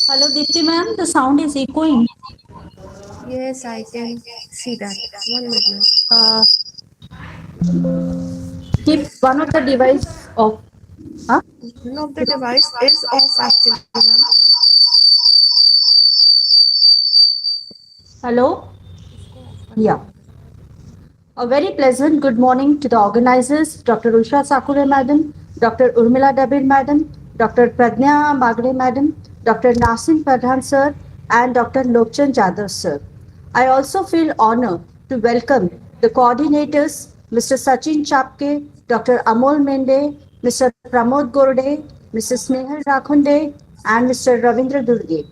Hello, Deepti ma'am. The sound is echoing. Yes, I can see that. 1 minute. Uh, Keep one of the device off. Huh? One of the device is off actually, ma'am. Hello. इसको off करना Yeah. पड़ेगा. A very pleasant good morning to the organizers, Dr. Usha Sakure Madam, Dr. Urmila Dabir Madam, Dr. Pradnya Bagre Madam, Dr. Nasim Pradhan Sir, and Dr. Lokchan Jadhav Sir. I also feel honored to welcome the coordinators, Mr. Sachin Chapke, Dr. Amol Mende, Mr. Pramod Gorde, Mrs. Snehal Rakhunde, and Mr. Ravindra Durge.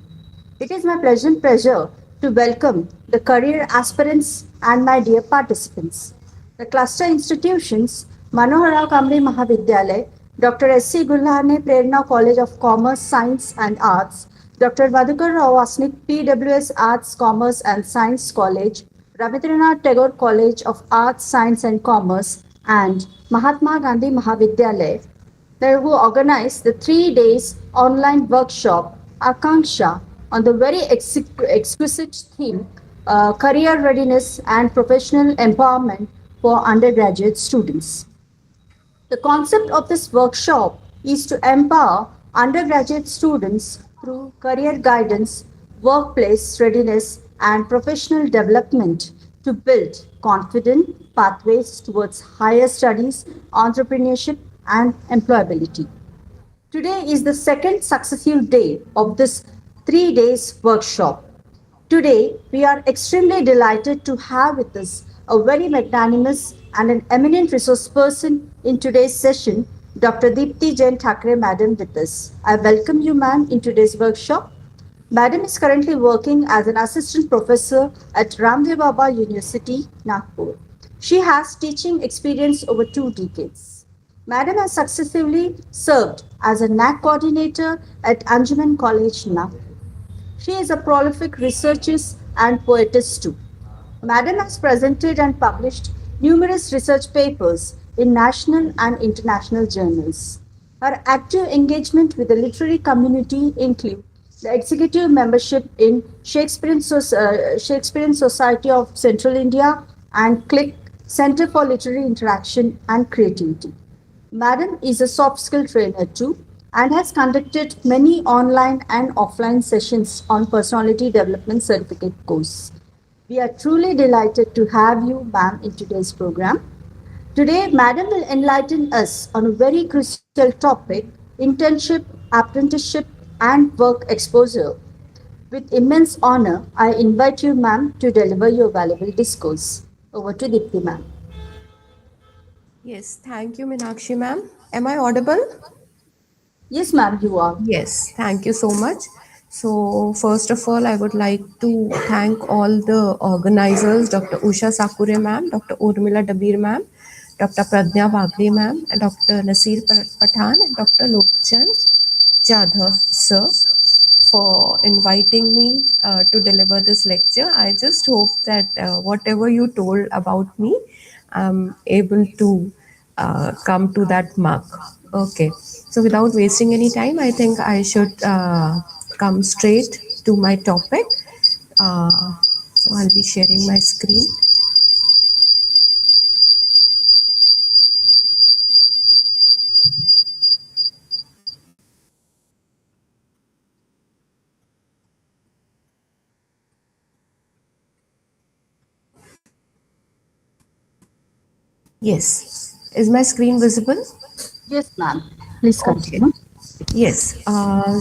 It is my pleasure to welcome the career aspirants and my dear participants. The cluster institutions MANOHARRAO KAMDI Mahavidyalaya, Dr. S.C. GULHANE PRERNA College of Commerce, Science and Arts, Dr. Madhukar Rao Wasnik PWS Arts, Commerce and Science College, Rabindranath Tagore College of Arts, Science and Commerce, and Mahatma Gandhi Mahavidyalaya who organized the 3 days online workshop Akanksha on the very exquisite theme career readiness and professional empowerment for undergraduate students. The concept of this workshop is to empower undergraduate students through career guidance, workplace readiness, and professional development to build confident pathways towards higher studies, entrepreneurship, and employability. Today is the second successive day of this 3 days workshop. Today, we are extremely delighted to have with us a very magnanimous and an eminent resource person in today's session, Dr. Deepti Jain Thakre, Madam, with us. I welcome you, ma'am, in today's workshop. Madam is currently working as an assistant professor at Ramdev Baba University, Nagpur. She has teaching experience over 2 decades. Madam has successively served as a NAC coordinator at Anjuman College, Nagpur. She is a prolific researcher and poetess too. Madam has presented and published numerous research papers in national and international journals. Her active engagement with the literary community include the executive membership in Shakespearean Society of Central India and CLIck Center for Literary Interaction and Creativity. Madam is a soft skill trainer too and has conducted many online and offline sessions on personality development certificate course. We are truly delighted to have you, ma'am, in today's program. Today, Madam will enlighten us on a very crucial topic internship, apprenticeship, and work exposure. With immense honor, I invite you, ma'am, to deliver your valuable discourse. Over to Dipti, ma'am. Yes, thank you, Meenakshi ma'am. Am I audible? Yes, ma'am, you are. Yes, thank you so much. So, first of all, I would like to thank all the organizers, Dr. Usha Sakure ma'am, Dr. Urmila Dabir ma'am, Dr. Pradnya Bagre ma'am, and Dr. Nasir Pathan, and Dr. Lokchan Jadhav sir for inviting me to deliver this lecture. I just hope that whatever you told about me, I'm able to come to that mark. Okay. So without wasting any time, I think I should come straight to my topic. So I'll be sharing my screen. Yes. Is my screen visible? Yes, ma'am. Please Okay. continue. Yes,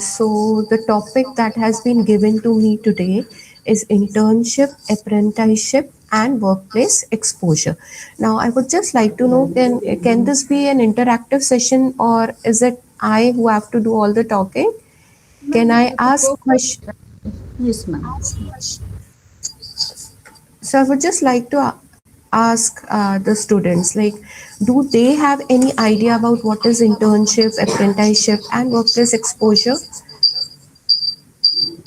so the topic that has been given to me today is internship, apprenticeship, and workplace exposure. Now, I would just like to know, can this be an interactive session, or is it I who have to do all the talking? Ma'am, Can you I have to ask go for questions? it. Yes, ma'am. So, I would just like to ask the students, like, do they have any idea about what is internship, apprenticeship, and workplace exposure?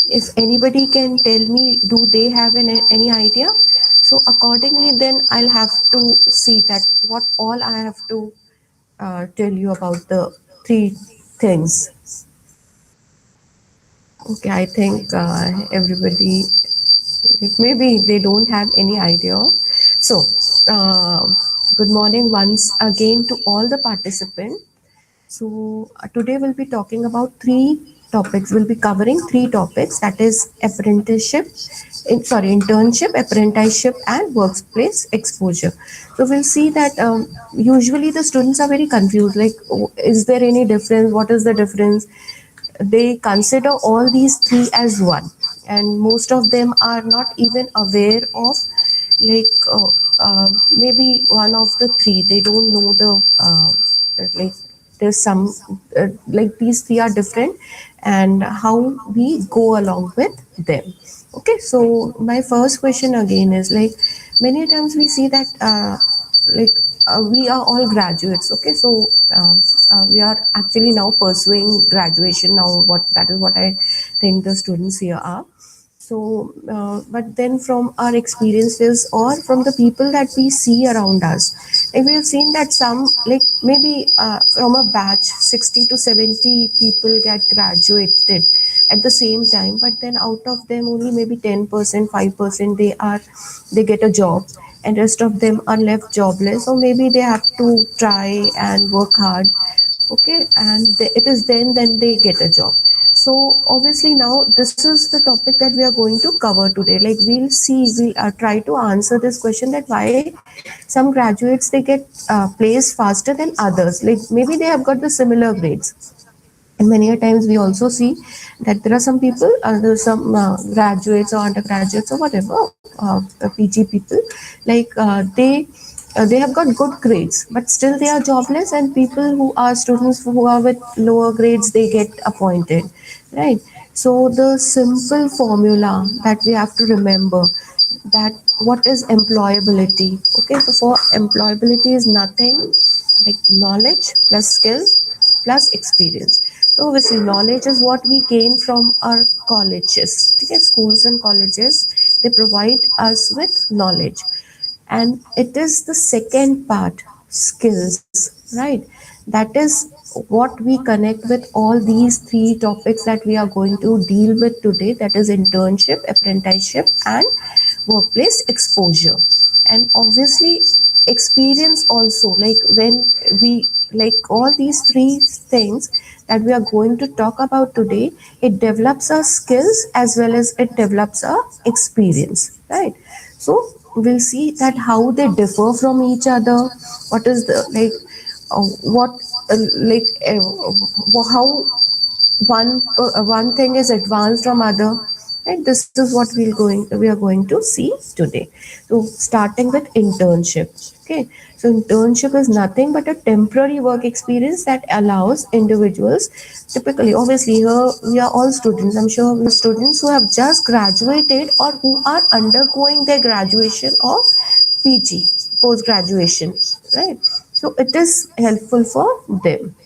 If anybody can tell me, do they have any idea? So accordingly, then I'll have to see that what all I have to tell you about the three things. Okay, I think everybody, like, maybe they don't have any idea. So, uh, good morning once again to all the participants. So, today we'll be talking about three topics. We'll be covering three topics, that is apprenticeship, internship, apprenticeship, and workplace exposure. So, we'll see that usually the students are very confused, like, oh, is there any difference? What is the difference? They consider all these three as one, and most of them are not even aware of, like, maybe one of the three. They don't know the like, there's some like, these three are different, and how we go along with them. Okay, so my first question again is, like, many times we see that like we are all graduates. Okay, so we are actually now pursuing graduation now. What that is what I think the students here are. So, but then from our experiences or from the people that we see around us, like, we have seen that some, like, maybe from a batch 60 to 70 people get graduated at the same time, but then out of them only maybe 10%, 5% they get a job, and rest of them are left jobless, or maybe they have to try and work hard. Okay, and it is then they get a job. So obviously now this is the topic that we are going to cover today. Like, we'll see, we try to answer this question, that why some graduates they get placed faster than others. Like, maybe they have got the similar grades, and many a times we also see that there are some people, there are some graduates or undergraduates or whatever, PG people, like, they have got good grades, but still they are jobless, and people who are students who are with lower grades, they get appointed, right? So the simple formula that we have to remember, that what is employability. Okay, so for employability is nothing like knowledge plus skill plus experience. So obviously knowledge is what we gain from our colleges. Okay, schools and colleges, they provide us with knowledge, and it is the second part, skills, right? That is what we connect with all these three topics that we are going to deal with today, that is internship, apprenticeship, and workplace exposure. And obviously experience also, like, when we, like, all these three things that we are going to talk about today, it develops our skills as well as it develops our experience, right? So we'll see that how they differ from each other, what is the, like, what like how one thing is advanced from other, right? This is what we are going to see today. So starting with internship. Okay, so internship is nothing but a temporary work experience that allows individuals, typically, obviously here we are all students, I'm sure we are students who have just graduated or who are undergoing their graduation or PG, post graduation, right? So it is helpful for them.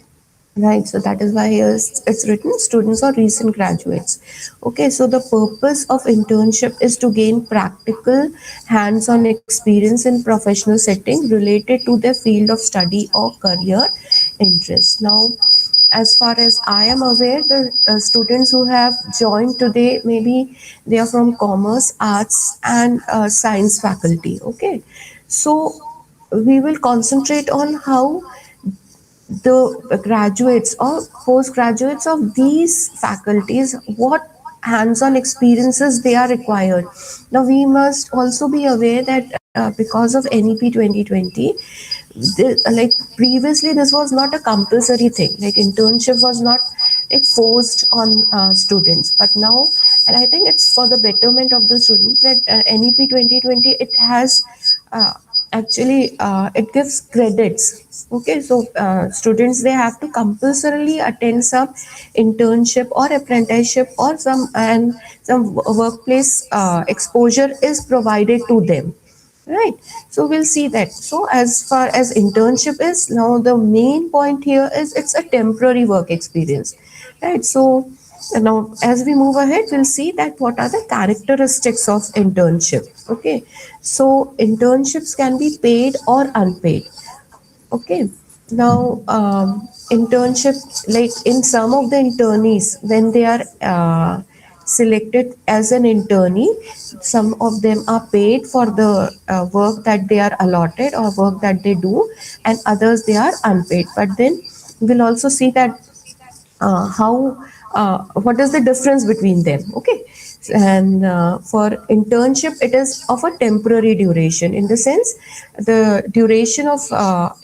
Right, so that is why here it's written students or recent graduates. Okay, so the purpose of internship is to gain practical hands-on experience in professional setting related to their field of study or career interest. Now, as far as I am aware, the students who have joined today, maybe they are from commerce, arts, and science faculty. Okay, so we will concentrate on how the graduates or postgraduates of these faculties, what hands-on experiences they are required. Now we must also be aware that because of NEP 2020, like, previously this was not a compulsory thing, like internship was not like forced on students, but now, and I think it's for the betterment of the students, that NEP 2020, it has uh, actually it gives credits. Okay, so students, they have to compulsorily attend some internship or apprenticeship or some workplace exposure is provided to them, right? So we'll see that. So as far as internship is, now the main point here is it's a temporary work experience, right? So now as we move ahead, we'll see that what are the characteristics of internship. Okay, so internships can be paid or unpaid. Okay. Now, internship, like in some of the internees, when they are selected as an internee. Some of them are paid for the work that they are allotted or work that they do, and others they are unpaid. But then we'll also see that how what is the difference between them. Okay, and for internship it is of a temporary duration, in the sense the duration of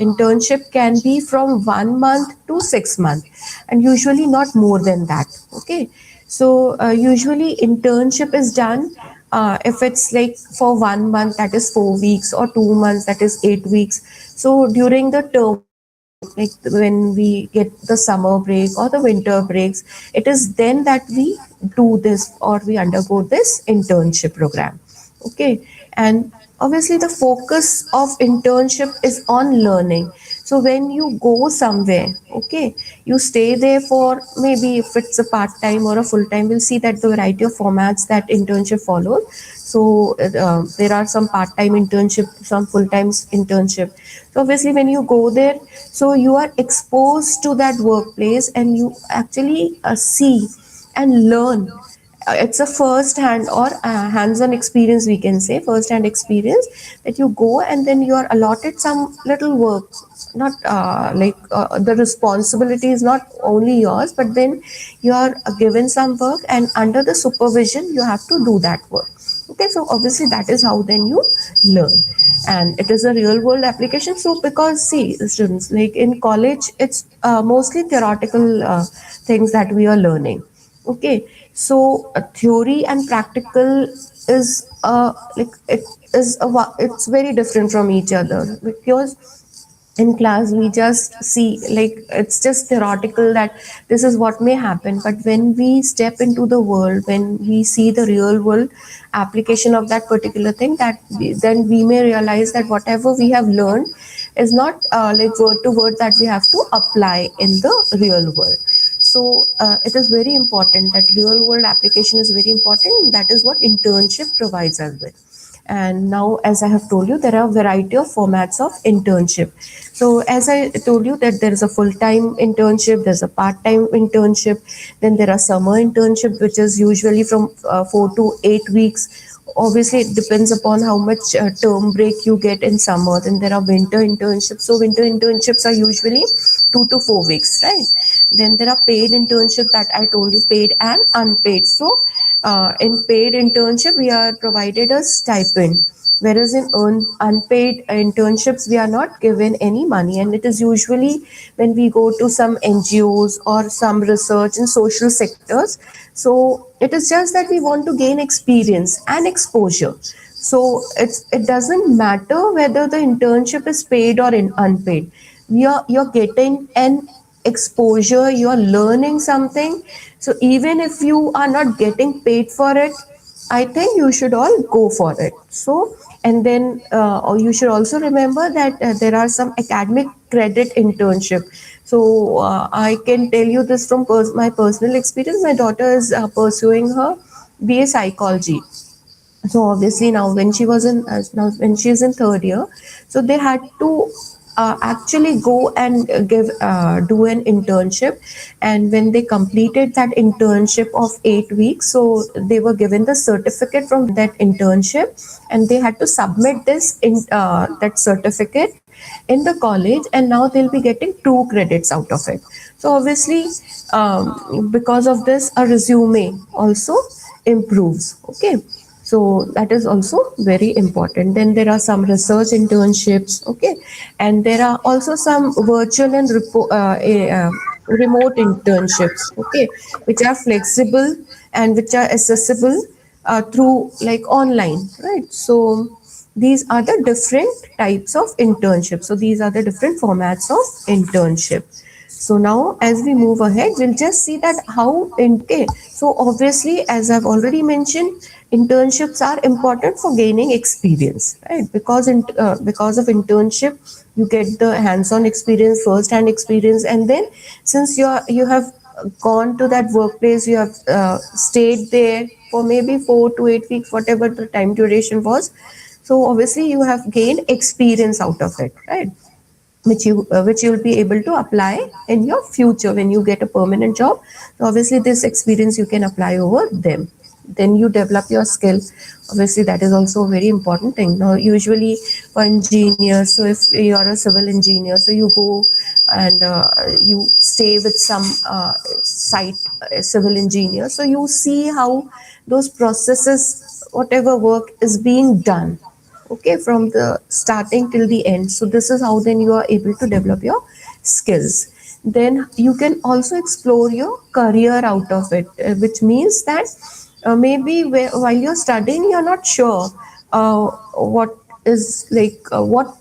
internship can be from 1 month to 6 months, and usually not more than that. Okay, so usually internship is done if it's like for 1 month, that is 4 weeks, or 2 months, that is 8 weeks. So during the term break, like when we get the summer break or the winter breaks, it is then that we do this or we undergo this internship program. Okay, and obviously the focus of internship is on learning. So when you go somewhere, okay, you stay there for, maybe if it's a part time or a full time, we'll see that the variety of formats that internship follows. So there are some part time internship, some full time internship. So obviously when you go there, so you are exposed to that workplace and you actually see and learn. It's a first hand or hands on experience, we can say first hand experience, that you go and then you are allotted some little work. Not the responsibility is not only yours, but then you are given some work, and under the supervision you have to do that work. Okay, so obviously that is how then you learn, and it is a real world application. So because see students, like in college it's mostly theoretical things that we are learning. Okay, so theory and practical is it's very different from each other, because in class we just see, like it's just theoretical that this is what may happen, but when we step into the world, when we see the real world application of that particular thing, then we may realize that whatever we have learned is not like word to word that we have to apply in the real world. So it is very important that real world application is very important, and that is what internship provides us with. And now, as I have told you, there are a variety of formats of internship. So as I told you that there is a full-time internship, there's a part-time internship, then there are summer internship, which is usually from 4 to 8 weeks. Obviously it depends upon how much term break you get in summer. Then there are winter internships. So winter internships are usually 2 to 4 weeks, right? Then there are paid internship that I told you, paid and unpaid. So in paid internship we are provided a stipend, whereas in unpaid internships we are not given any money, and it is usually when we go to some NGOs or some research and social sectors. So it is just that we want to gain experience and exposure. So it doesn't matter whether the internship is paid or unpaid. You're getting an exposure, you're learning something. So even if you are not getting paid for it, I think you should all go for it. So, and then you should also remember that there are some academic credit internship. So I can tell you this from my personal experience. My daughter is pursuing her BA psychology. So obviously now when she was in now when she is in third year, so they had to actually go and do an internship, and when they completed that internship of 8 weeks, so they were given the certificate from that internship, and they had to submit this in that certificate in the college, and now they'll be getting 2 credits out of it. So obviously because of this a resume also improves. Okay, so that is also very important. Then there are some research internships. Okay, and there are also some virtual and remote internships. Okay, which are flexible and which are accessible through like online, right? So these are the different types of internship. So these are the different formats of internship. So now as we move ahead, we'll just see that how okay. So obviously, as I've already mentioned, internships are important for gaining experience, right? Because of internship, you get the hands-on experience, first-hand experience, and then since you have gone to that workplace, you have stayed there for maybe 4 to 8 weeks, whatever the time duration was. So obviously, you have gained experience out of it, right? Which you will be able to apply in your future when you get a permanent job. So obviously this experience you can apply over them. then you develop your skill. Obviously that is also a very important thing. Now usually for engineers, so if you are a civil engineer, so you go and you stay with some site civil engineer, so you see how those processes, whatever work is being done, okay, from the starting till the end. So this is how then you are able to develop your skills. Then you can also explore your career out of it, which means that maybe while you're studying you're not sure what is like what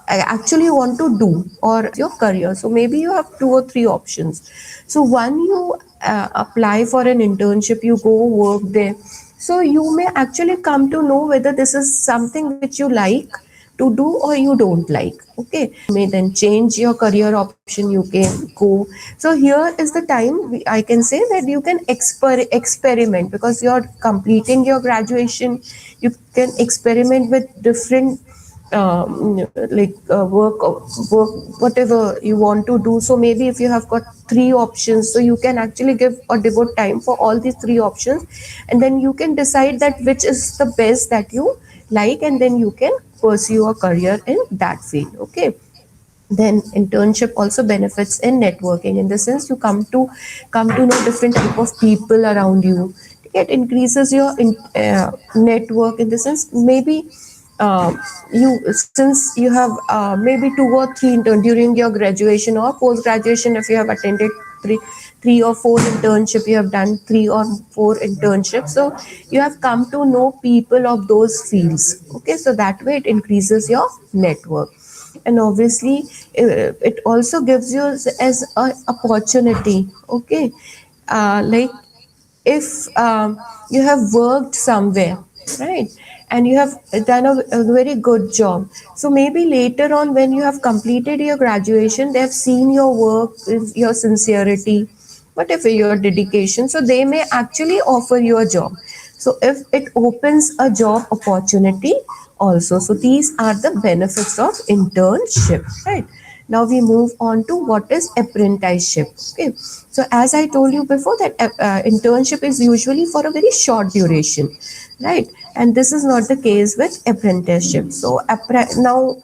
I actually want to do or your career. So maybe you have two or three options. So one, you apply for an internship, you go work there, so you may actually come to know whether this is something which you like to do or you don't like. Okay, may then change your career option, you can go. So here is the time I can say that you can experiment, because you're completing your graduation, you can experiment with different work whatever you want to do. So maybe if you have got three options, so you can actually give or devote time for all these three options, and then you can decide that which is the best that you like, and then you can pursue a career in that field. Okay, then internship also benefits in networking, in the sense you come to know different type of people around you. It increases your network, in the sense maybe you, since you have maybe two or three intern during your graduation or post graduation, if you have attended three or four internship, you have done three or four internships, so you have come to know people of those fields. Okay, so that way it increases your network. And obviously it also gives you as a opportunity. Okay, like if you have worked somewhere, right, and you have done a very good job, so maybe later on when you have completed your graduation, they have seen your work, your sincerity, whatever your dedication, so they may actually offer you a job. So if it opens a job opportunity also. So these are the benefits of internship, right? Now we move on to what is apprenticeship. Okay, so as I told you before that internship is usually for a very short duration, right? And this is not the case with apprenticeship. So now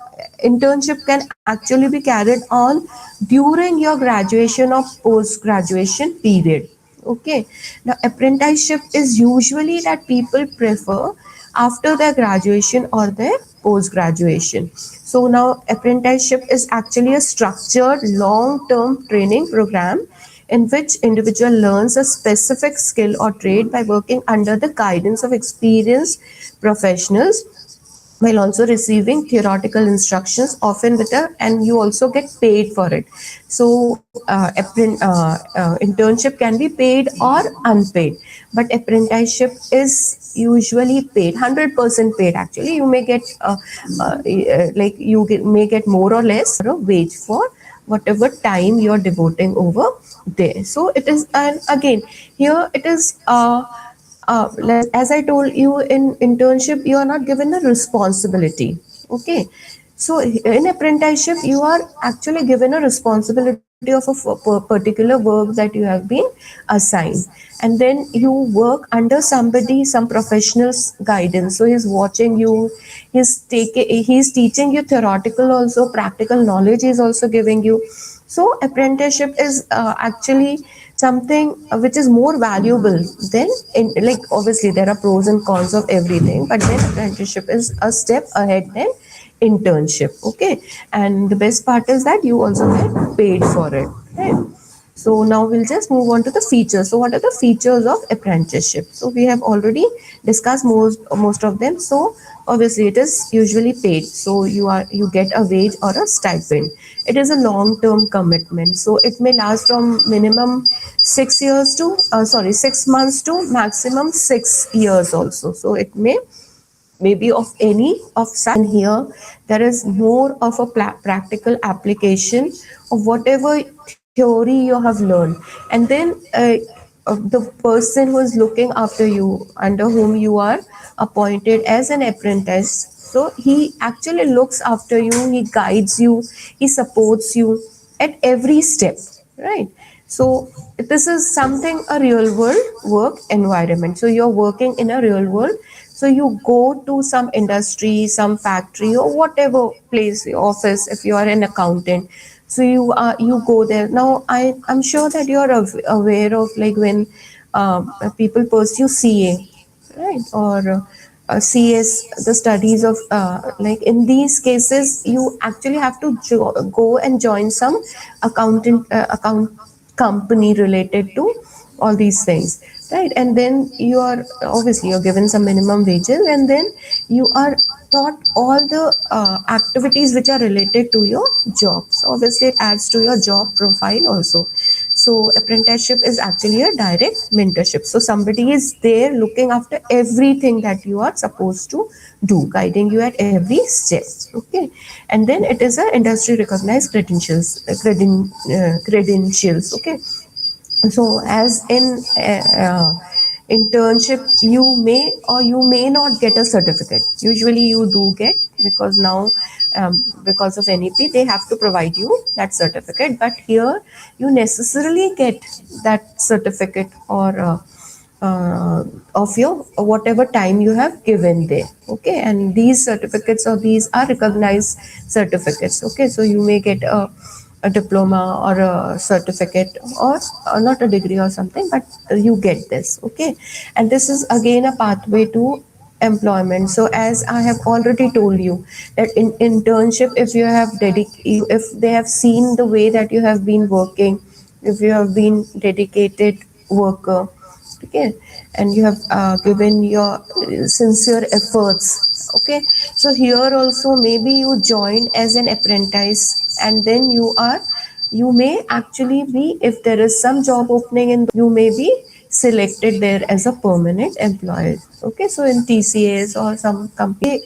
internship can actually be carried on during your graduation or post graduation period. Okay, now apprenticeship is usually that people prefer after their graduation or their post graduation. So now apprenticeship is actually a structured long term training program in which individual learns a specific skill or trade by working under the guidance of experienced professionals, while also receiving theoretical instructions, often with a, and you also get paid for it. So internship can be paid or unpaid, but apprenticeship is usually paid 100% paid. Actually you may get may get more or less a wage for whatever time you're devoting over there. So it is, and again here it is like as I told you, in internship you are not given a responsibility. Okay, so in apprenticeship you are actually given a responsibility of a particular work that you have been assigned, and then you work under somebody, some professional's guidance. So he's watching you, he's teaching you theoretical, also practical knowledge is also giving you. So apprenticeship is actually something which is more valuable than in, like obviously there are pros and cons of everything, but then apprenticeship is a step ahead than internship. Okay, and the best part is that you also get paid for it, right? So now we'll just move on to the features. So what are the features of apprenticeship? So we have already discussed most of them. So obviously it is usually paid. So you get a wage or a stipend. It is a long-term commitment. So it may last from minimum 6 years to 6 months to maximum 6 years also. So it may be of any of such. And here there is more of a practical application of whatever theory you have learned, and then the person who is looking after you, under whom you are appointed as an apprentice, so he actually looks after you, he guides you, he supports you at every step, right? So this is something a real world work environment. So you're working in a real world. So you go to some industry, some factory, or whatever place, office. If you are an accountant, so you go there. Now I'm sure that you are aware of, like, when people pursue CA, right, or CS, the studies of, like, in these cases you actually have to go and join some account company related to all these things, right? And then you are obviously you're given some minimum wages, and then you are taught all the activities which are related to your job. So obviously it adds to your job profile also. So apprenticeship is actually a direct mentorship. So somebody is there looking after everything that you are supposed to do, guiding you at every step. Okay, and then it is a industry recognized credentials. Okay, so as in internship, you may or you may not get a certificate. Usually you do get, because now because of NEP they have to provide you that certificate, but here you necessarily get that certificate, or of your whatever time you have given there. Okay, and these certificates, or these are recognized certificates. Okay, so you may get a diploma or a certificate, or not a degree or something, but you get this. Okay, and this is again a pathway to employment. So as I have already told you, that in internship, if you have if they have seen the way that you have been working, if you have been dedicated worker, okay, and you have given your sincere efforts. Okay, so here also maybe you joined as an apprentice, and then you may actually be, if there is some job opening in, you may be selected there as a permanent employee. Okay, so in TCAs or some company,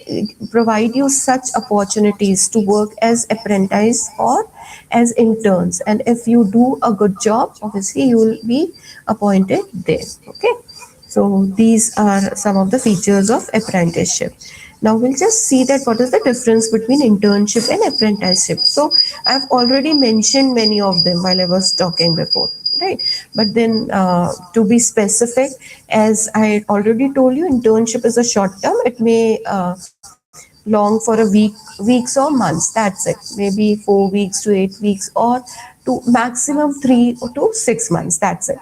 provide you such opportunities to work as apprentice or as interns, and if you do a good job, obviously you will be appointed there. Okay, so these are some of the features of apprenticeship. Now we'll just see that what is the difference between internship and apprenticeship. So I've already mentioned many of them while I was talking before, right? But then to be specific, as I already told you, internship is a short term. It may long for a weeks or months. That's it. Maybe 4 weeks to 8 weeks, or to maximum 3 to 6 months. That's it.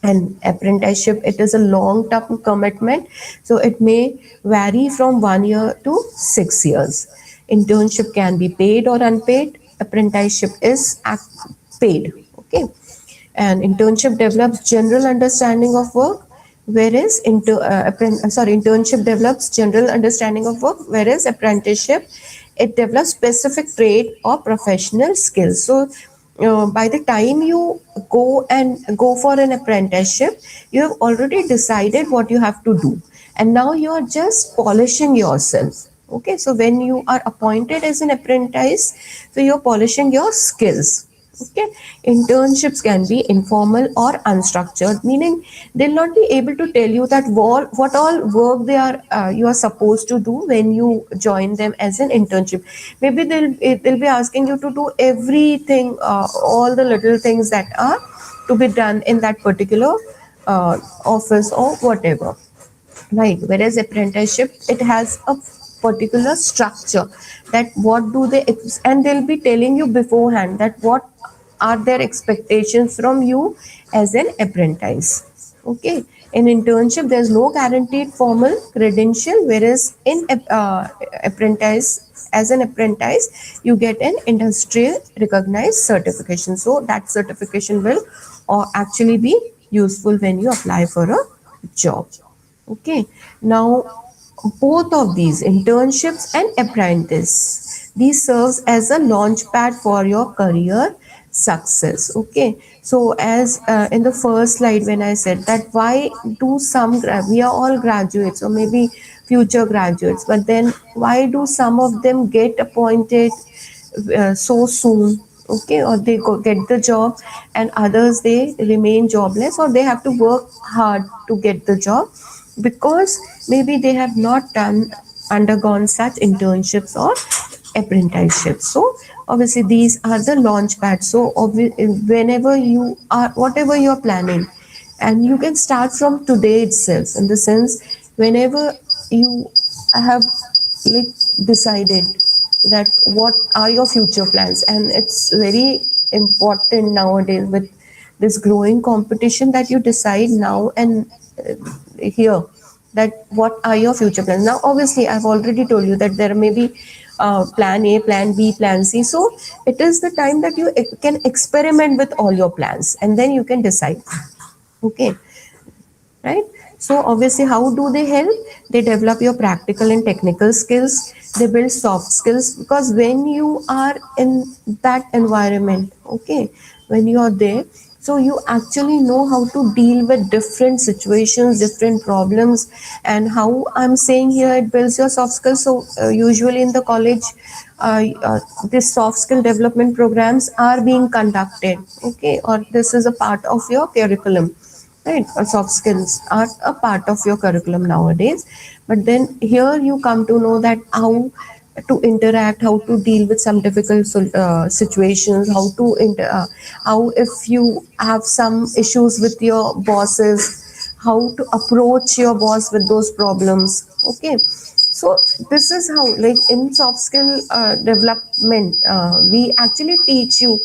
And apprenticeship, it is a long term commitment, so it may vary from 1 year to 6 years. Internship can be paid or unpaid. Apprenticeship is paid. Okay, and internship develops general understanding of work, whereas internship develops general understanding of work, whereas apprenticeship, it develops specific trade or professional skills. So by the time you go for an apprenticeship, you have already decided what you have to do, and now you are just polishing yourself. Okay, so when you are appointed as an apprentice, so you're polishing your skills. Okay, internships can be informal or unstructured, meaning they'll not be able to tell you that what all work they are you are supposed to do when you join them as an internship. Maybe they'll be asking you to do everything, all the little things that are to be done in that particular office or whatever. Right, whereas apprenticeship, it has a particular structure, that what do they and they'll be telling you beforehand that what are their expectations from you as an apprentice. Okay, in internship there's no guaranteed formal credential, whereas in apprentice, as an apprentice, you get an industrial recognized certification. So that certification will actually be useful when you apply for a job. Okay, now both of these, internships and apprentice, these serves as a launch pad for your career success. Okay, so as in the first slide when I said that why do we are all graduates or maybe future graduates, but then why do some of them get appointed so soon? Okay, or they get the job, and others they remain jobless, or they have to work hard to get the job, because maybe they have not undergone such internships or apprenticeships. So obviously these are the launch pads. So whenever you are, whatever you are planning, and you can start from today itself, in the sense, whenever you have like decided that what are your future plans. And it's very important nowadays with this growing competition that you decide now and here, that what are your future plans. Now obviously I've already told you that there may be plan A, plan B, plan C. So it is the time that you can experiment with all your plans, and then you can decide. Okay, right? So obviously, how do they help? They develop your practical and technical skills. They build soft skills, because when you are in that environment, okay, when you are there, so you actually know how to deal with different situations, different problems. And how I'm saying here, it builds your soft skills. So usually in the college, this soft skill development programs are being conducted, okay, or this is a part of your curriculum, right? Soft skills are a part of your curriculum nowadays. But then here you come to know that how to interact, how to deal with some difficult situations, how if you have some issues with your bosses, how to approach your boss with those problems. Okay, so this is how, like in soft skill development, we actually teach you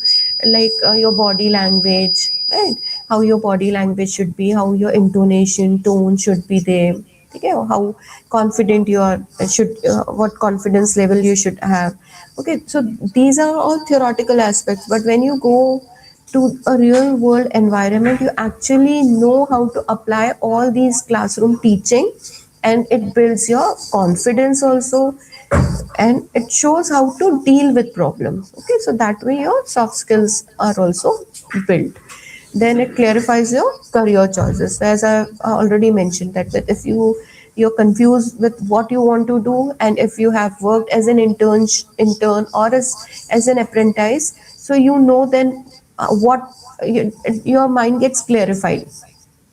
like your body language, right? How your body language should be, how your intonation, tone should be there. Okay, how confident you are, should what confidence level you should have. Okay, so these are all theoretical aspects, but when you go to a real world environment, you actually know how to apply all these classroom teaching, and it builds your confidence also, and it shows how to deal with problems. Okay, so that way your soft skills are also built. Then it clarifies your career choices, as I already mentioned, that if you're confused with what you want to do, and if you have worked as an intern or as an apprentice, so you know then what your mind gets clarified.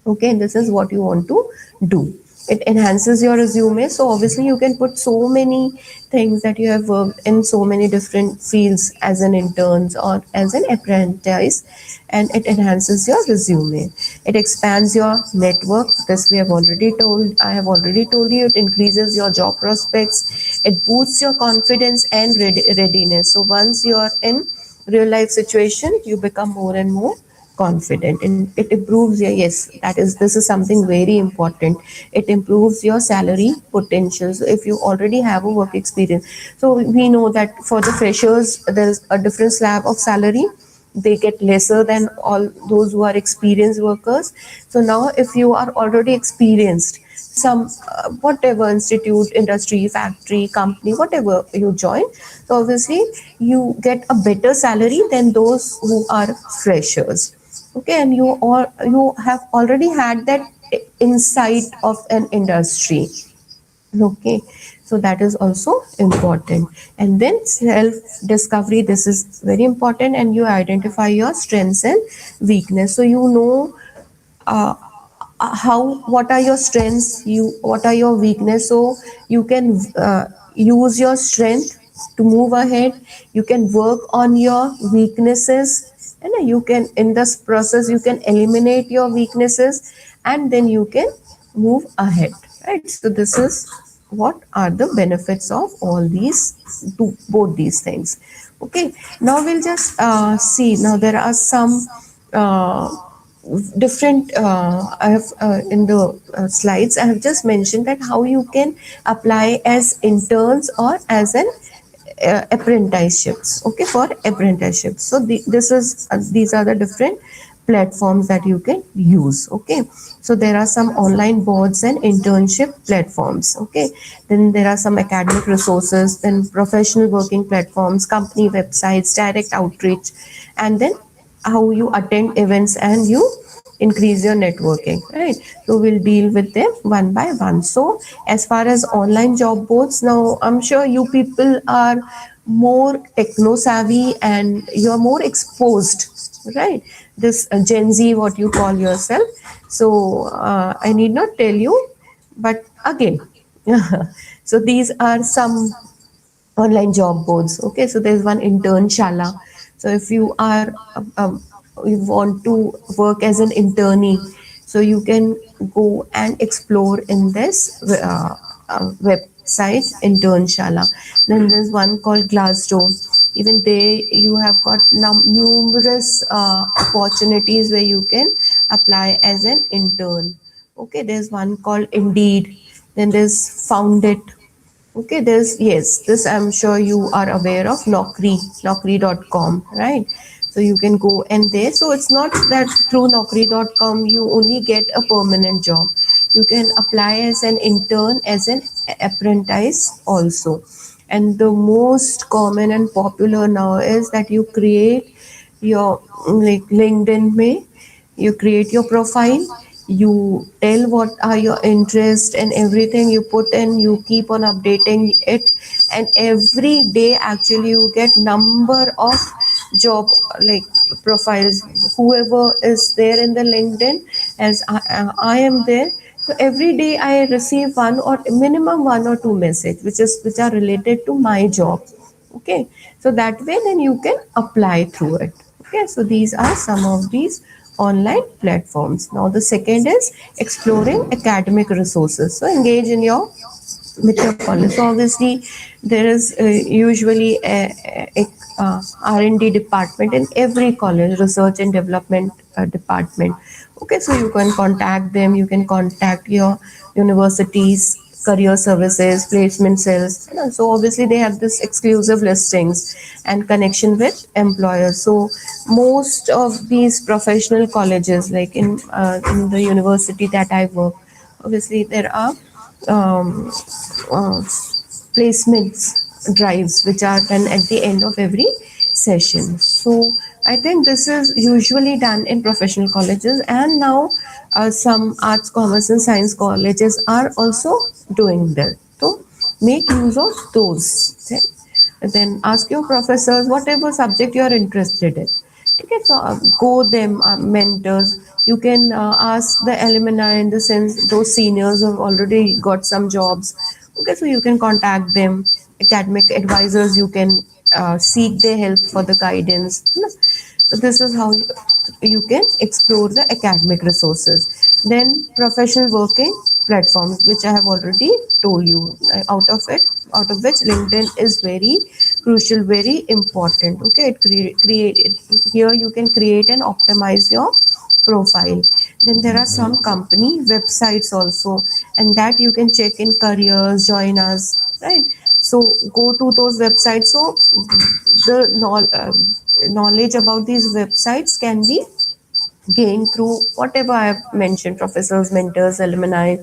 Okay, this is what you want to do. It enhances your resume, so obviously you can put so many things that you have worked in so many different fields as an intern or as an apprentice, and it enhances your resume. It expands your network. This we have already told, I have already told you. It increases your job prospects. It boosts your confidence and readiness. So once you are in real life situation, you become more and more confident, and it improves your, yes, that is, this is something very important. It improves your salary potential. So if you already have a work experience, so we know that for the freshers there is a different slab of salary. They get lesser than all those who are experienced workers. So now if you are already experienced, some whatever institute, industry, factory, company, whatever you join, so obviously you get a better salary than those who are freshers. Okay, and you have already had that insight of an industry. Okay, so that is also important. And then self discovery, this is very important, and you identify your strengths and weakness. So you know uh, how, what are your strengths, you what are your weakness, so you can use your strength to move ahead. You can work on your weaknesses, and you can, in this process, you can eliminate your weaknesses, and then you can move ahead, right? So this is what are the benefits of all these, both these things. Okay, now we'll just see. Now there are some uh, different I have in the slides I have just mentioned that how you can apply as interns or as an apprenticeships. Okay, for apprenticeships, so this is these are the different platforms that you can use. Okay, so there are some online boards and internship platforms. Okay, then there are some academic resources, then professional working platforms, company websites, direct outreach, and then how you attend events and you increase your networking, right? So we'll deal with them one by one. So as far as online job boards, now I'm sure you people are more techno savvy and you're more exposed, right? This Gen Z, what you call yourself. So I need not tell you, but again, so these are some online job boards. Okay, so there's one Internshala. So if you are you want to work as an internee, so you can go and explore in this website Internshala. Then there's one called Glassdoor. Even there you have got numerous opportunities where you can apply as an intern. Okay, there's one called Indeed. Then there's Found It. Okay, yes, this I'm sure you are aware of Naukri.com, right? So you can go and there. So it's not that through Naukri.com you only get a permanent job. You can apply as an intern, as an apprentice also. And the most common and popular now is that you create your like LinkedIn may you create your profile, you tell what are your interests and everything you put in, you keep on updating it, and every day actually you get number of job like profiles. Whoever is there in the LinkedIn, as I am there, so every day I receive one or minimum one or two message which are related to my job. Okay, so that way then you can apply through it. Okay, so these are some of these online platforms. Now the second is exploring academic resources. So engage in your with your college. So obviously there is usually a R&D department in every college, research and development department. Okay, so you can contact them, you can contact your universities, career services, placement cells. So obviously they have this exclusive listings and connection with employers. So most of these professional colleges, like in the university that I work, obviously there are um, uh, placements drives which are done at the end of every session. So I think this is usually done in professional colleges, and now some arts, commerce, and science colleges are also doing that. So make use of those. Okay? Then ask your professors whatever subject you are interested in. Okay, so go them mentors. You can ask the alumni, in the sense those seniors who have already got some jobs. Okay, so you can contact them. Academic advisors, you can seek their help for the guidance. So this is how you can explore the academic resources. Then professional working platforms, which I have already told you. Out of which LinkedIn is very crucial, very important. Okay, here you can create and optimize your profile. Then there are some company websites also, and that you can check in careers, join us, right? So go to those websites. So the knowledge about these websites can be gained through whatever I have mentioned, professors, mentors, alumni.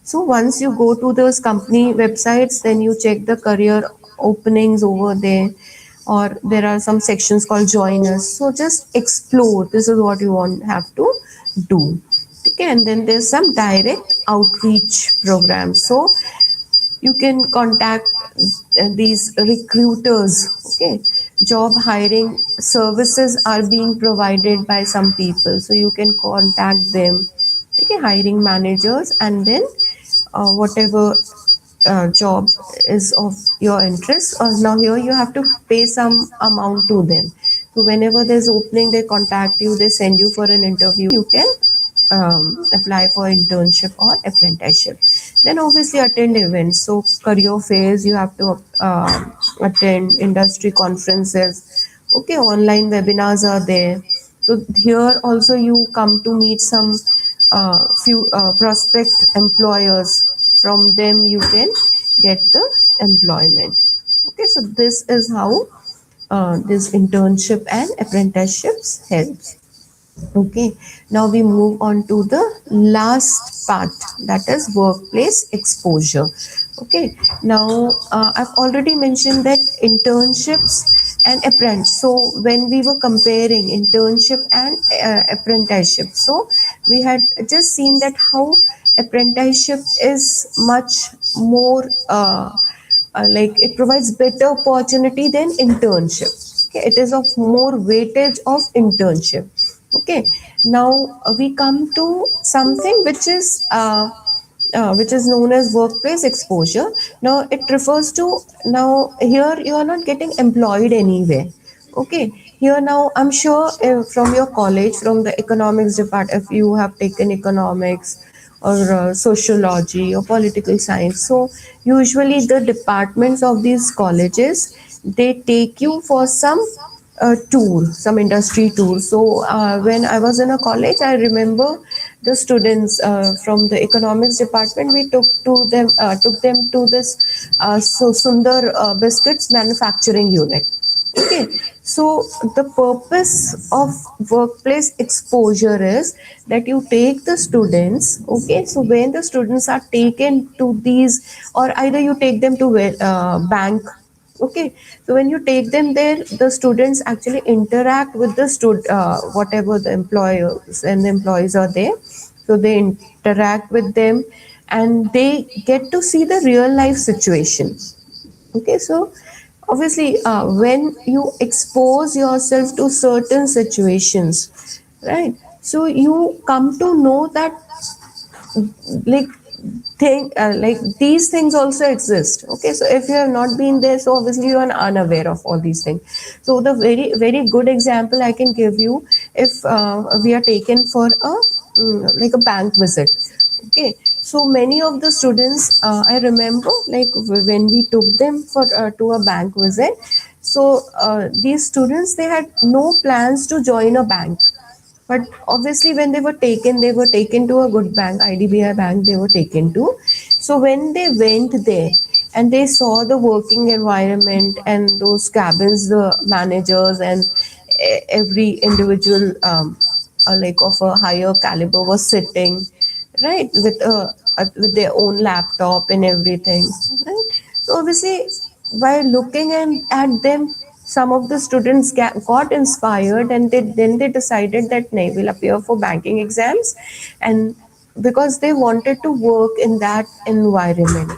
So once you go to those company websites, then you check the career openings over there, or there are some sections called join us. So just explore. This is what you want have to do. Okay, and then there's some direct outreach programs. So you can contact these recruiters. Okay, job hiring services are being provided by some people, so you can contact them. Okay, hiring managers, and then whatever job is of your interest, or now here you have to pay some amount to them. So whenever there's opening, they contact you, they send you for an interview, you can apply for internship or apprenticeship. Then obviously attend events. So career fairs, you have to attend industry conferences. Okay, online webinars are there. So here also you come to meet some few prospect employers. From them you can get the employment. Okay, so this is how this internship and apprenticeships helps. Okay, now we move on to the last part, that is workplace exposure. Okay, now I've already mentioned that internships and apprentice. So when we were comparing internship and apprenticeship, so we had just seen that how apprenticeship is much more like it provides better opportunity than internship. Okay, it is of more weightage of internship. Okay, now we come to something which is which is known as workplace exposure. Now it refers to, now here you are not getting employed anywhere. Okay, here now I'm sure from your college, from the economics department, if you have taken economics or sociology or political science, so usually the departments of these colleges, they take you for some tour, some industry tour. So when I was in a college, I remember the students from the economics department. We took them to this so Sundar biscuits manufacturing unit. Okay, so the purpose of workplace exposure is that you take the students. Okay, so when the students are taken to these, or either you take them to bank. Okay, so when you take them there, the students actually interact with the whatever the employers and the employees are there. So they interact with them, and they get to see the real life situation. Okay, so obviously, when you expose yourself to certain situations, right? So you come to know that, like, like these things also exist. Okay, so if you have not been there, so obviously you are unaware of all these things. So the very good example I can give you, if we are taken for a like a bank visit. Okay, so many of the students, I remember, like when we took them for to a bank visit, so these students, they had no plans to join a bank. But obviously, when they were taken to a good bank, IDBI bank, they were taken to. So when they went there and they saw the working environment and those cabins, the managers and every individual, like of a higher caliber, was sitting, right, with their own laptop and everything, right? So obviously, by looking at them, some of the students got inspired, and then they decided that they will appear for banking exams, and because they wanted to work in that environment.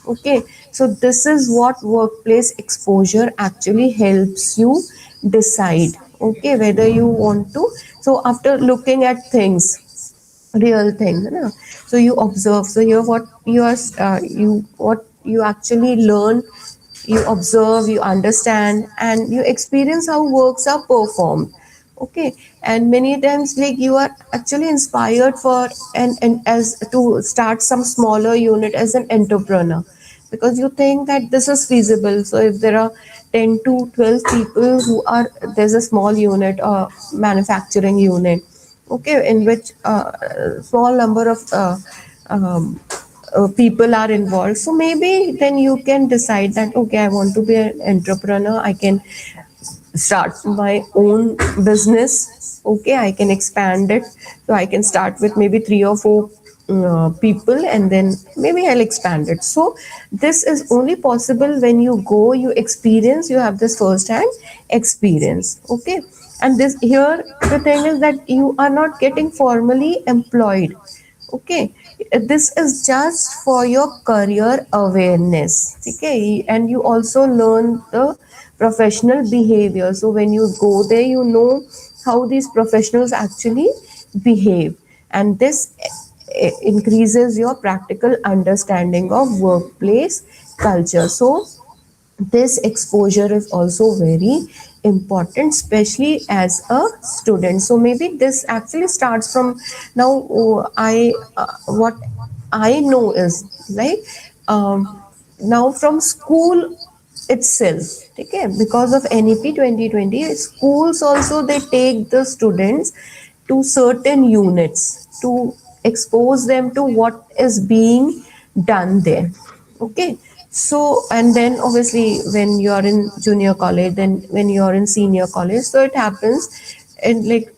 Okay, so this is what workplace exposure actually helps you decide. Okay, whether you want to. So after looking at things, real things, no? So you observe. So here what you are what you actually learn, you observe, you understand, and you experience how works are performed. Okay, and many times, like, you are actually inspired for and as to start some smaller unit as an entrepreneur, because you think that this is feasible. So if there are 10 to 12 people who are, there's a small unit or manufacturing unit, okay, in which small number of um, people are involved, so maybe then you can decide that, okay, I want to be an entrepreneur, I can start my own business. Okay, I can expand it. So I can start with maybe three or four people, and then maybe I'll expand it. So this is only possible when you go, you experience, you have this first hand experience. Okay, and this here, the thing is that you are not getting formally employed. Okay, this is just for your career awareness. Okay, and you also learn the professional behavior. So when you go there, you know how these professionals actually behave, and this increases your practical understanding of workplace culture. So this exposure is also very important, especially as a student. So maybe this actually starts from now. I What I know is, like, um, now from school itself. Okay, because of NEP 2020, schools also, they take the students to certain units to expose them to what is being done there. Okay, so and then obviously when you are in junior college, then when you are in senior college, so it happens in, like,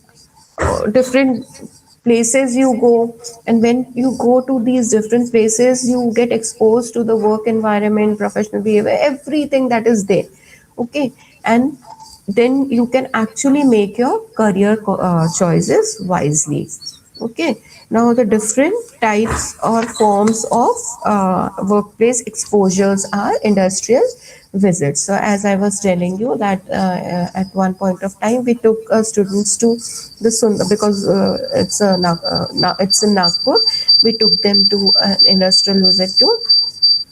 different places you go, and when you go to these different places, you get exposed to the work environment, professional behavior, everything that is there. Okay, and then you can actually make your career choices wisely. Okay, Now, the different types or forms of workplace exposures are industrial visits. So, as I was telling you that at one point of time we took students to the Sundar, because it's in Nagpur. We took them to an industrial visit to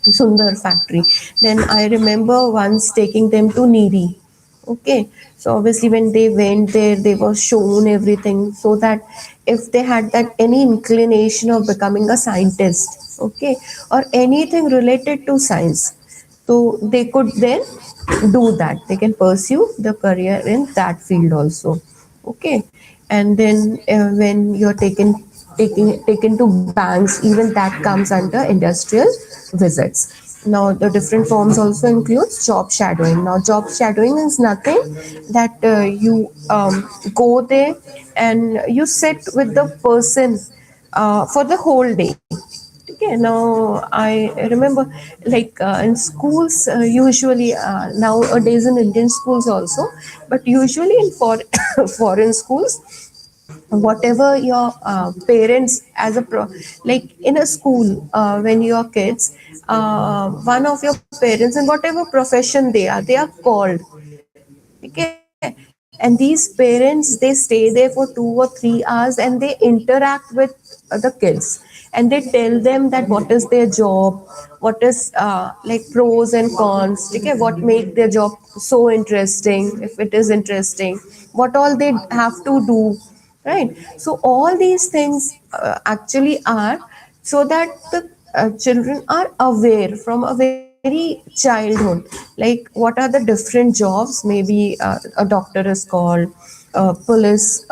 Sundar factory. Then I remember once taking them to Niri. Okay, so obviously when they went there, they were shown everything so that if they had that any inclination of becoming a scientist, okay, or anything related to science, so they could then do that. They can pursue the career in that field also. Okay, and then when you're taken to banks, even that comes under industrial visits. Now, the different forms also includes job shadowing. Now, job shadowing is nothing that you go there and you sit with the person for the whole day. Okay, now I remember, like in schools, usually nowadays in Indian schools also, but usually in foreign schools, whatever your parents as like in a school, when your kids, one of your parents in whatever profession they are called. Okay, and these parents, they stay there for 2 or 3 hours and they interact with the kids, and they tell them that what is their job, what is like pros and cons, okay, what make their job so interesting, if it is interesting, what all they have to do, right? So all these things actually are so that the children are aware from a very childhood, like what are the different jobs. Maybe a doctor is called, a police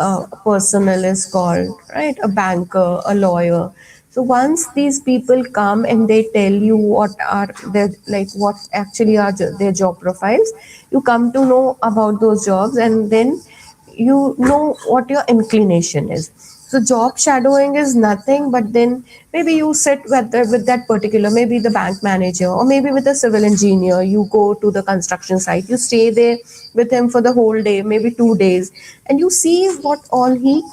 personnel is called, right, a banker, a lawyer. So once these people come and they tell you what are their, like what actually are their job profiles, you come to know about those jobs, and then you know what your inclination is. So job shadowing is nothing but then maybe you sit with that particular, maybe the bank manager or maybe with a civil engineer. You go to the construction site, you stay there with him for the whole day, maybe 2 days, and you see what all he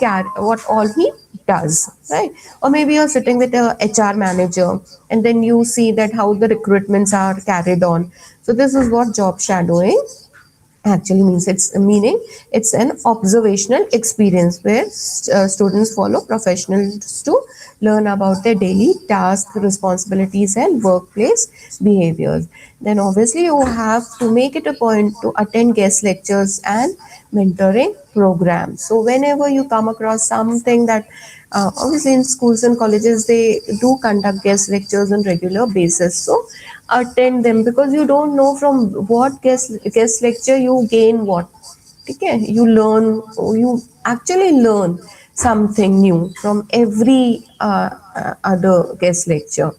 does, right? Or maybe you're sitting with a HR manager, and then you see that how the recruitments are carried on. So this is what job shadowing actually means. It's meaning it's an observational experience where students follow professionals to learn about their daily tasks, responsibilities, and workplace behaviors. Then obviously you have to make it a point to attend guest lectures and mentoring programs. So whenever you come across something that obviously in schools and colleges they do conduct guest lectures on regular basis, so attend them, because you don't know from what guest lecture you gain what. Okay, you actually learn something new from every other guest lecture.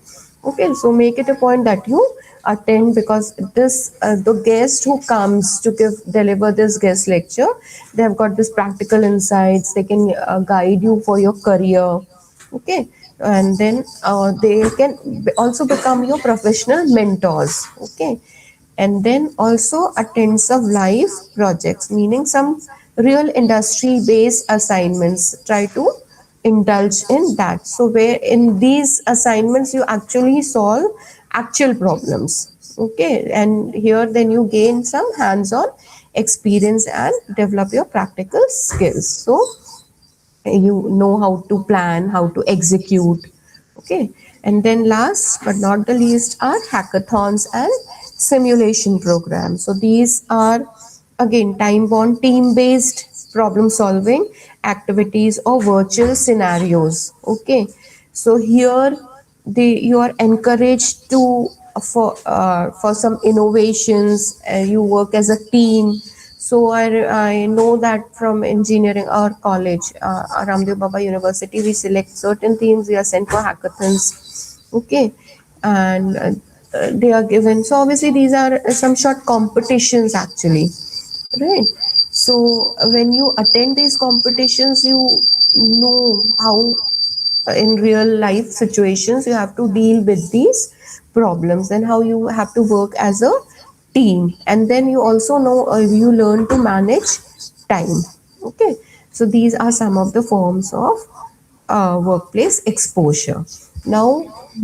Okay, so make it a point that you attend, because this the guest who comes to deliver this guest lecture, they have got this practical insights. They can guide you for your career. Okay, and then they can also become your professional mentors. Okay, and then also attend some live projects, meaning some real industry based assignments. Try to indulge in that. So where in these assignments you actually solve actual problems. Okay, and here then you gain some hands on experience and develop your practical skills. So you know how to plan, how to execute. Okay, and then last but not the least are hackathons and simulation programs. So these are again time bound, team based problem solving activities or virtual scenarios. Okay, so here you are encouraged to for some innovations. You work as a team. So I know that from engineering or college, Ramdev Baba University, we select certain themes. We are sent for hackathons. Okay, and they are given. So obviously these are some short competitions actually, right? So when you attend these competitions, you know how in real life situations you have to deal with these problems and how you have to work as a team, and then you also know you learn to manage time. Okay, so these are some of the forms of workplace exposure. Now,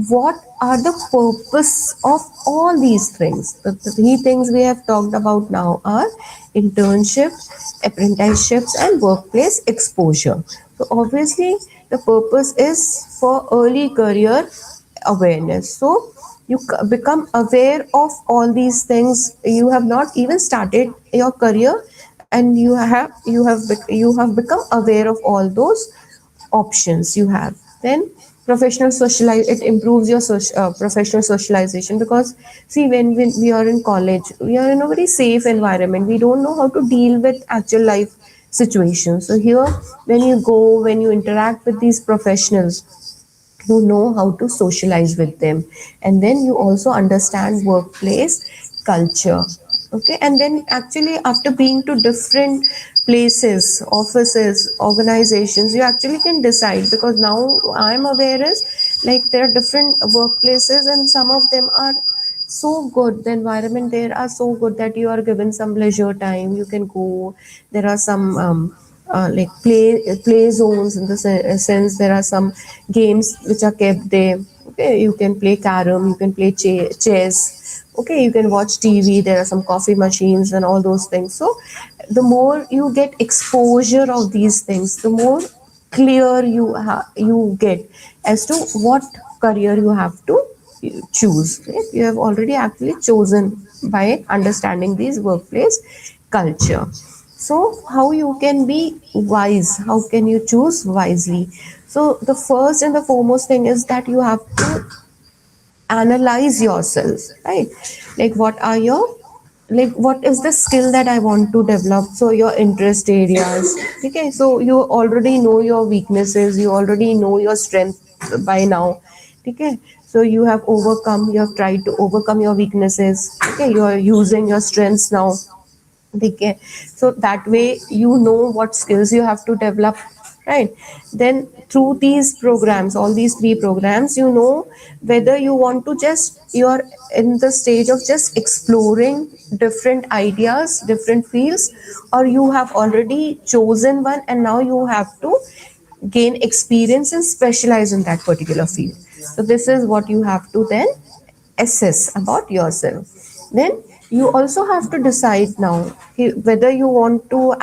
what are the purpose of all these things? The three things we have talked about now are internship, apprenticeships, and workplace exposure. So, obviously, the purpose is for early career awareness. So, you become aware of all these things. You have not even started your career, and you have become aware of all those options you have. Then professional socialize, it improves your professional socialization, because see, when we are in college, we are in a very safe environment, we don't know how to deal with actual life situations. So here, when you go, when you interact with these professionals, you know how to socialize with them, and then you also understand workplace culture. Okay, and then actually, after being to different places, offices, organizations, you actually can decide, because now I'm aware is, like, there are different workplaces and some of them are so good, the environment there are so good that you are given some leisure time, you can go. There are some like play zones, in the sense there are some games which are kept there. Okay, you can play carom, you can play chess. Okay, you can watch TV, there are some coffee machines and all those things. So the more you get exposure of these things, the more clear you get as to what career you have to choose. Right? You have already actually chosen by understanding these workplace culture. So how you can be wise, how can you choose wisely? So the first and the foremost thing is that you have to analyze yourself, right? Like, what are your, like, what is the skill that I want to develop? So your interest areas. Okay, so you already know your weaknesses, you already know your strength by now. Okay, so you have overcome, you have tried to overcome your weaknesses. Okay, you are using your strengths now. Okay, so that way you know what skills you have to develop, right? Then through these programs, all these three programs, you know whether you want to just, you're in the stage of just exploring different ideas, different fields, or you have already chosen one and now you have to gain experience and specialize in that particular field. So this is what you have to then assess about yourself. Then you also have to decide now whether you want to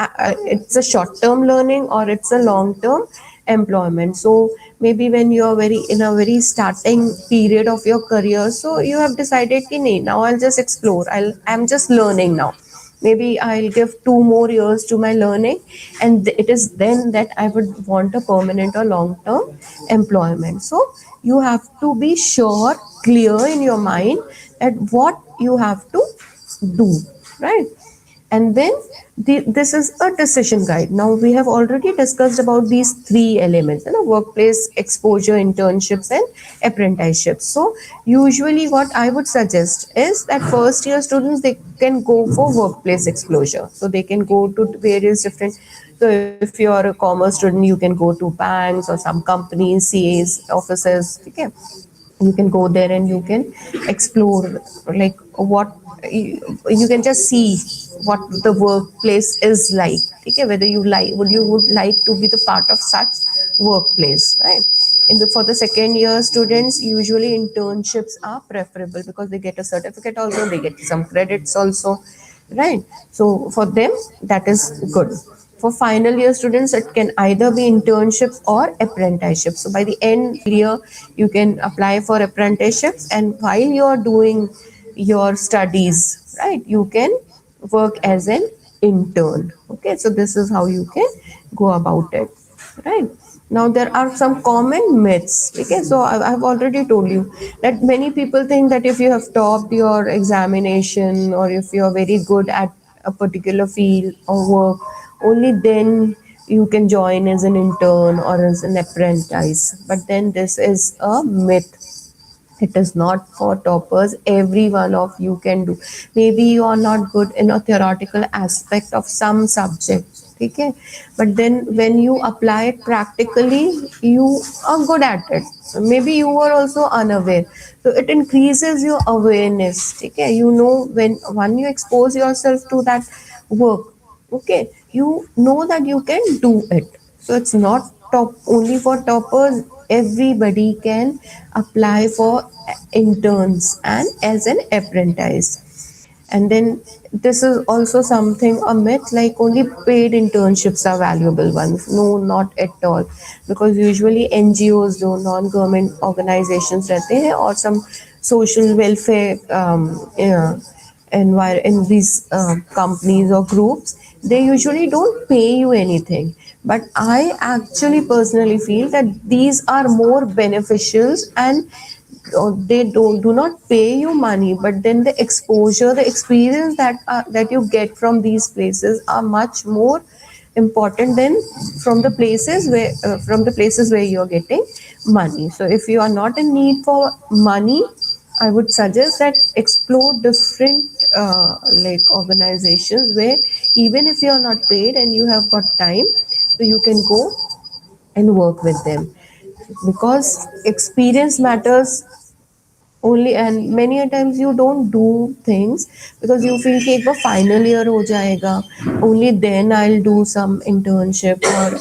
it's a short term learning or it's a long term employment. So maybe when you are very in a very starting period of your career, so you have decided ki nahi, now I'll just explore, I'm just learning now, maybe I'll give 2 more years to my learning, and it is then that I would want a permanent or long term employment. So you have to be sure, clear in your mind, at what you have to do, right? And then this is a decision guide. Now we have already discussed about these three elements, you know, workplace exposure, internships, and apprenticeships. So usually what I would suggest is that first year students, they can go for workplace exposure. So they can go to various different, so if you are a commerce student, you can go to banks or some companies, CAs offices. Okay, you can go there and you can explore, like, what you can just see what the workplace is like. Okay, whether you like, would like to be the part of such workplace, right? For the second year students, usually internships are preferable, because they get a certificate also, they get some credits also, right? So for them, that is good. For final year students, it can either be internships or apprenticeships. So by the end year, you can apply for apprenticeships, and while you are doing your studies, right, you can work as an intern. Okay, so this is how you can go about it, right? Now there are some common myths. Okay, so I've already told you that many people think that if you have topped your examination, or if you are very good at a particular field or work, only then you can join as an intern or as an apprentice. But then this is a myth. It is not for toppers. Every one of you can do. Maybe you are not good in a theoretical aspect of some subject. Okay, but then when you apply it practically, you are good at it. So maybe you were also unaware. So it increases your awareness. Okay, you know, when you expose yourself to that work, okay, you know that you can do it. So it's not top only for toppers. Everybody can apply for interns and as an apprentice. And then this is also something a myth, like only paid internships are valuable ones. No, not at all, because usually NGOs, जो non-government organizations रहते हैं, or some social welfare in these companies or groups, they usually don't pay you anything. But I actually personally feel that these are more beneficial, and they do not pay you money, but then the exposure, the experience that you get from these places are much more important than from the places where you're getting money. So if you are not in need for money, I would suggest that explore different like organizations where even if you are not paid and you have got time, so you can go and work with them, because experience matters only. And many a times you don't do things because you feel कि एक बार final year हो जाएगा, only then I'll do some internship, or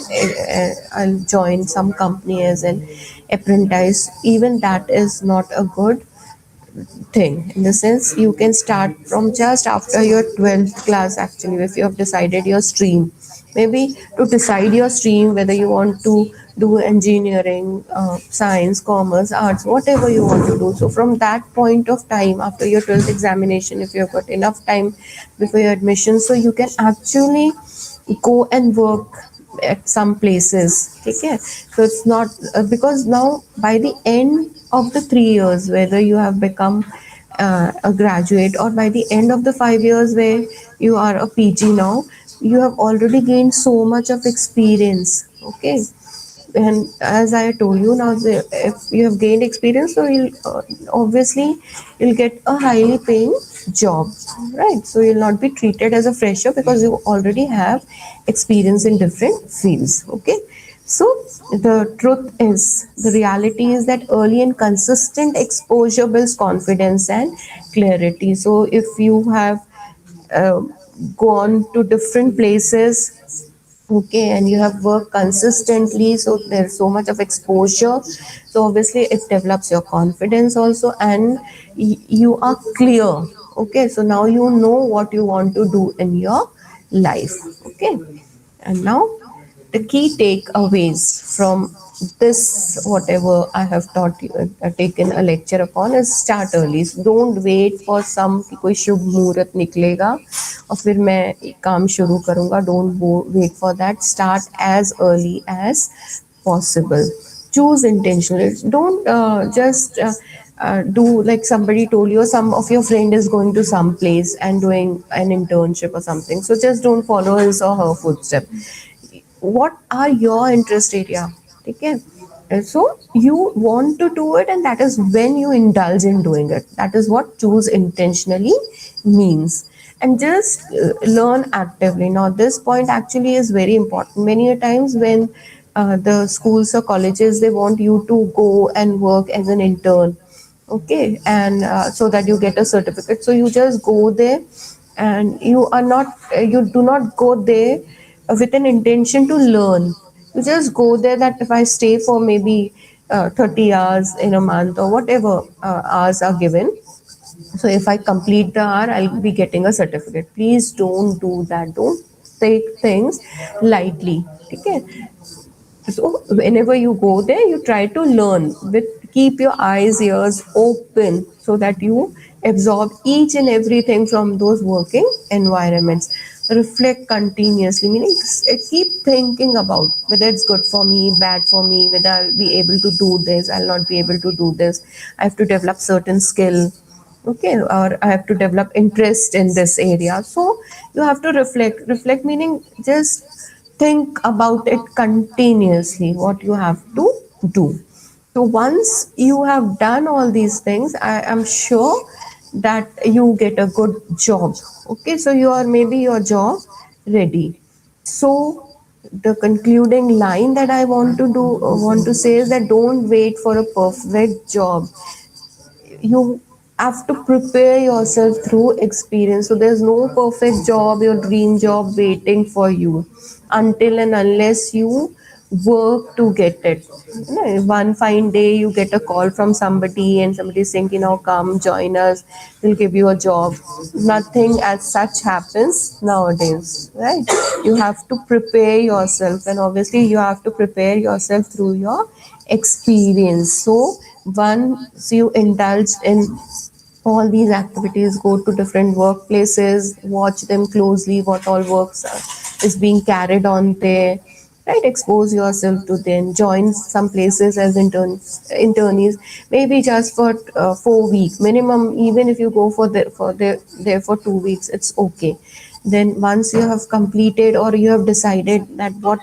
I'll join some company as an apprentice. Even that is not a good thing. In the sense, you can start from just after your 12th class, actually, if you have decided your stream. Maybe to decide your stream, whether you want to do engineering, science, commerce, arts, whatever you want to do. So from that point of time, after your 12th examination, if you have got enough time before your admission, so you can actually go and work at some places. Okay, so it's not because now by the end of the 3 years, whether you have become a graduate, or by the end of the 5 years where you are a PG now, you have already gained so much of experience. Okay, and as I told you now, if you have gained experience, so you'll obviously you'll get a highly paying job, right? So you'll not be treated as a fresher because you already have experience in different fields. Okay, so the truth is, the reality is that early and consistent exposure builds confidence and clarity. So if you have uh, gone to different places, okay, and you have worked consistently, so there's so much of exposure, so obviously it develops your confidence also, and you are clear. Okay, so now you know what you want to do in your life. Okay, and now the key takeaways from this, whatever I have taught you, taken a lecture upon, is start early. Don't wait for some कि कोई शुभ मुहूर्त निकलेगा और फिर मैं काम शुरू करूँगा. Don't wait for that. Start as early as possible. Choose intentionally. Don't just do like somebody told you, or some of your friend is going to some place and doing an internship or something. So just don't follow his or her footstep. What are your interest area? Okay, and so you want to do it, and that is when you indulge in doing it. That is what choose intentionally means. And just learn actively. Now this point actually is very important. Many a times when the schools or colleges, they want you to go and work as an intern, okay, and so that you get a certificate. So you just go there, and you do not go there with an intention to learn. You just go there that if I stay for maybe 30 hours in a month, or whatever hours are given, so if I complete the hour, I'll be getting a certificate. Please don't do that. Don't take things lightly. Okay, so whenever you go there, you try to learn. With keep your eyes, ears open, so that you absorb each and everything from those working environments. Reflect continuously, meaning keep thinking about whether it's good for me, bad for me, whether I'll be able to do this, I'll not be able to do this. I have to develop certain skill, okay, or I have to develop interest in this area. So you have to reflect meaning just think about it continuously, what you have to do. So once you have done all these things, I am sure that you get a good job. Okay, so you are maybe your job ready. So the concluding line that I want to say is that don't wait for a perfect job. You have to prepare yourself through experience. So there's no perfect job, your dream job waiting for you, until and unless you work to get it. You know, one fine day you get a call from somebody and somebody is saying, you know, come join us, we'll give you a job. Nothing as such happens nowadays, right? You have to prepare yourself, and obviously you have to prepare yourself through your experience. So once you indulge in all these activities, go to different workplaces, watch them closely, what all works is being carried on there, right? Expose yourself to them, join some places as internees, maybe just for 4 week minimum. Even if you go there for 2 weeks, it's okay. Then once you have completed, or you have decided that what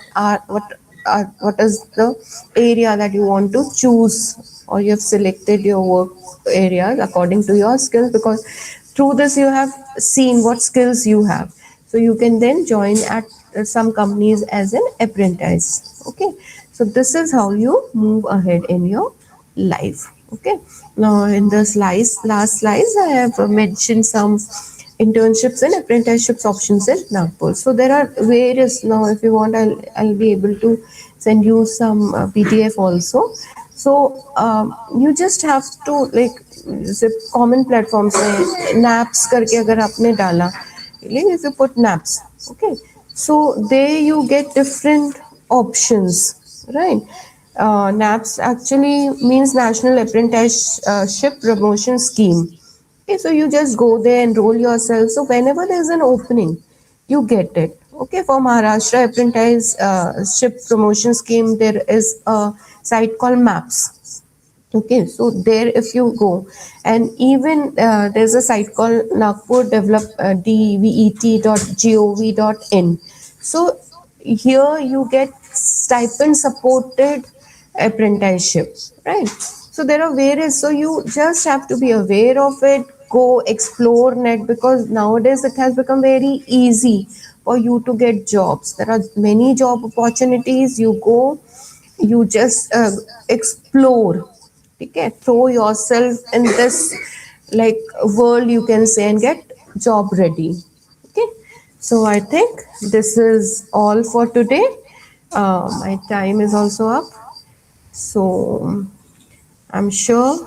is the area that you want to choose, or you have selected your work areas according to your skills, because through this you have seen what skills you have, so you can then join at some companies as an apprentice. Okay, so this is how you move ahead in your life. Okay, now in this last slides I have mentioned some internships and apprenticeships options in Nagpur. So there are various. Now if you want, I'll be able to send you some PDF also. So you just have to, like, जैसे common platforms में naps करके अगर आपने डाला, if you put naps, okay, so there you get different options, right? Naps actually means National Apprenticeship Promotion Scheme. Okay, so you just go there, enroll yourself. So whenever there's an opening, you get it. Okay, for Maharashtra Apprenticeship Promotion Scheme, there is a site called Maps. Okay, so there if you go, and even there's a site called Nagpur Develop dvet.gov.in. So here you get stipend supported apprenticeship, right? So there are various. So you just have to be aware of it. Go explore net, because nowadays it has become very easy for you to get jobs. There are many job opportunities. You go, you just explore. Okay, throw yourself in this, like, world, you can say, and get job ready. Okay, so I think this is all for today. My time is also up, so I'm sure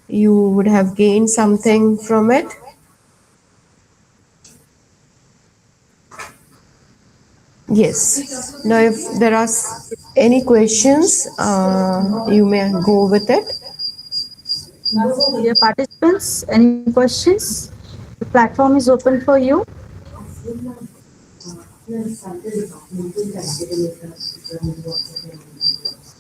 you would have gained something from it. Yes. Now, if there are any questions, you may go with it. Dear participants, any questions? The platform is open for you.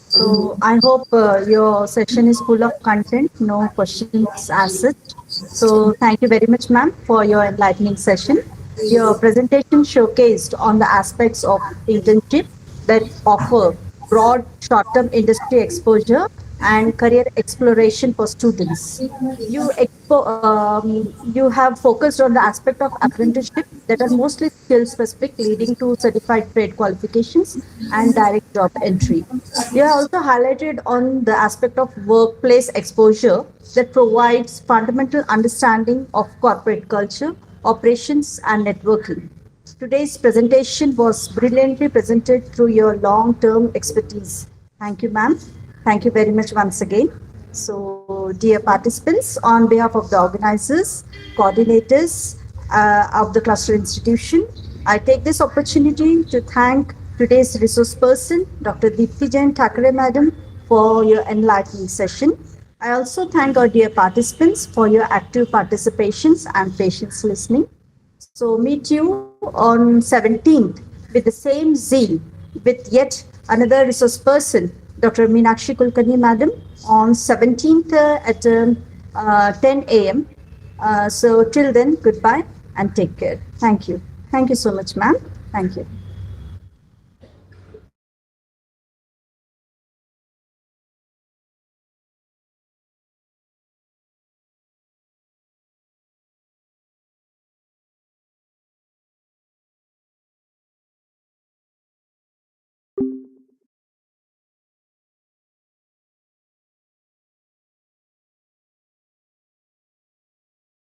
So I hope your session is full of content, no questions as such. So thank you very much, ma'am, for your enlightening session. Your presentation showcased on the aspects of internship that offer broad short-term industry exposure and career exploration for students. You have focused on the aspect of apprenticeship that are mostly skill specific, leading to certified trade qualifications and direct job entry. You have also highlighted on the aspect of workplace exposure that provides fundamental understanding of corporate culture, operations, and networking. Today's presentation was brilliantly presented through your long-term expertise. Thank you, ma'am. Thank you very much once again. So, dear participants, on behalf of the organizers, coordinators of the cluster institution, I take this opportunity to thank today's resource person, Dr. Deepti Jain Thakre Madam, for your enlightening session. I also thank our dear participants for your active participations and patience listening. So meet you on 17th with the same zeal with yet another resource person, Dr. Meenakshi Kulkarni Madam, on 17th at 10 a.m. So till then, goodbye and take care. Thank you. Thank you so much, ma'am. Thank you.